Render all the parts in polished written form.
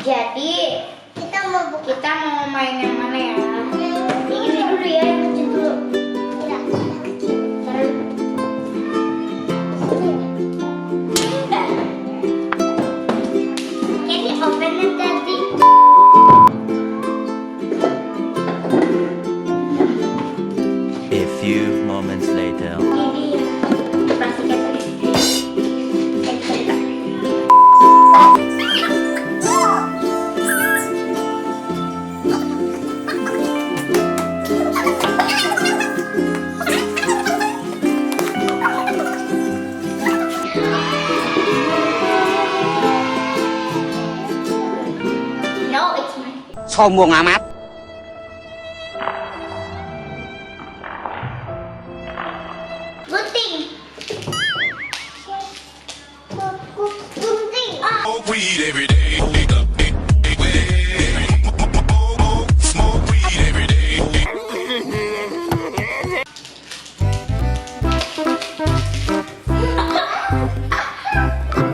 Jadi kita mau main yang mana ya? Ini dulu ya, yang kecil dulu. Can you open it, Daddy? A few moments later. Ini pastikan tadi. No, it's mine. Sombong amat. Gunting. Gunting. Ah. Smoke weed every day. Smoke weed every day.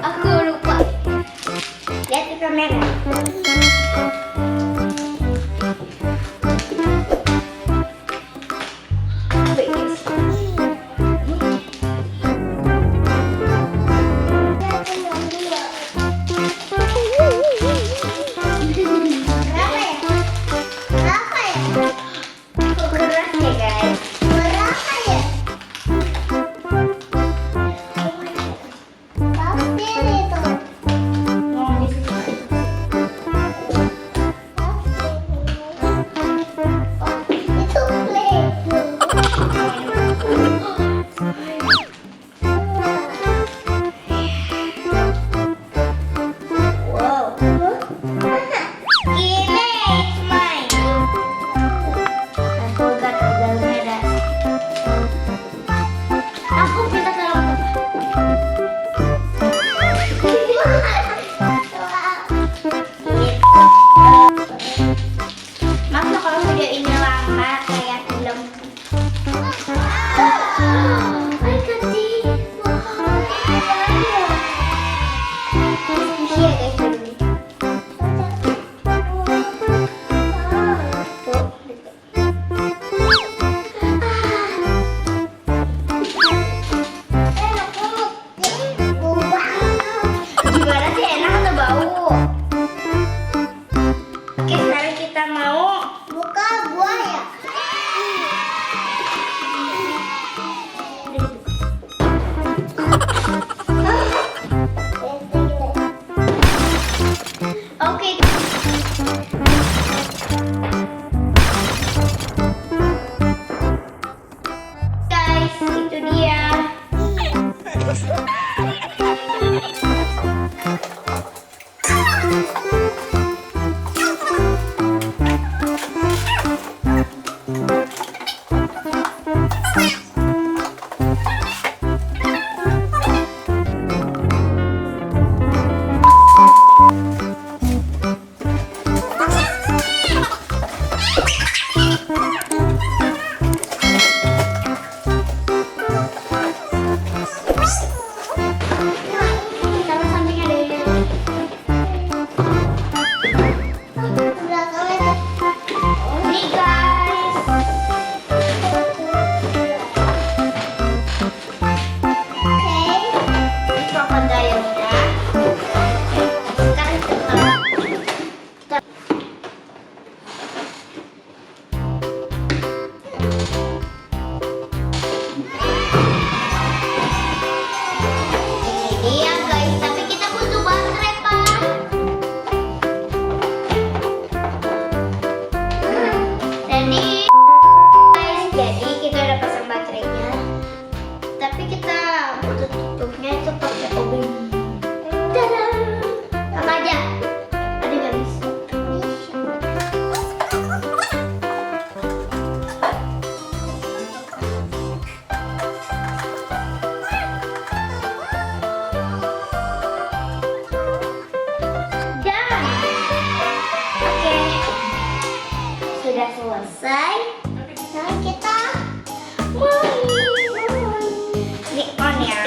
Aku lupa. Lihat di kamera. Wait, guys. Berapa ya? Berapa ya? Kok keras ya, guys? Berapa ya? Pasti itu. Mau di sini. Oh, itu play. Wow. KiMi, it's mine. I forgot di dalamnya ada. Aku minta tolong. Maaf loh kalau video ini lama kayak film. Hai kecil. Iya guys, dulu. Tuh, gitu. Gimana sih, enak atau bau? Oke, sekarang kita mau buka buaya. Oke. Guys, itu dia. Sama samping ada ini. Nih guys. Oke. Krokodilnya. Sekarang kita iya guys, tapi kita butuh baterai, Pak. Jadi kita udah pasang baterainya. Tapi kita butuh tutupnya itu pakai obeng. Tada! Apa aja? Ada nggak bisa? Dan oke, sudah selesai. Sekarang kita mulai. Ini on ya.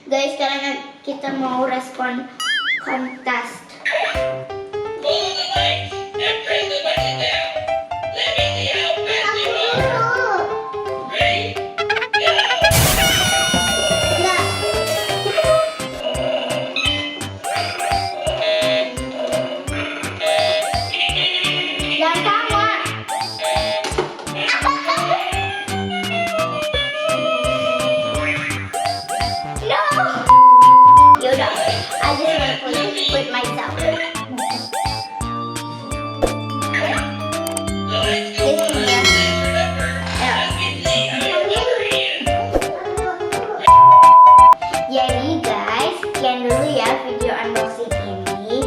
Guys, sekarang kita mau respon kontes. I just want to put myself. Jadi guys, sekian dulu ya video unboxing ini.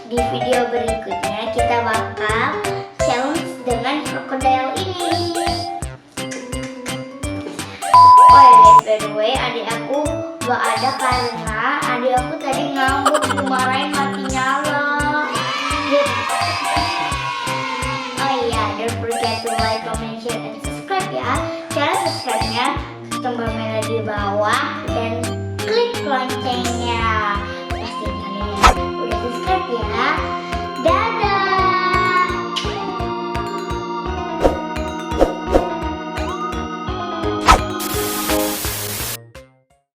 Di video berikutnya kita bakal challenge dengan krokodil ini. Oh ya guys, by the way, adik aku gak ada karena adik aku tadi ngambek dimarahin mati nyala. Oh iya, don't forget to like, comment, share, and subscribe ya. Cara subscribe-nya tombol merah di bawah dan klik loncengnya.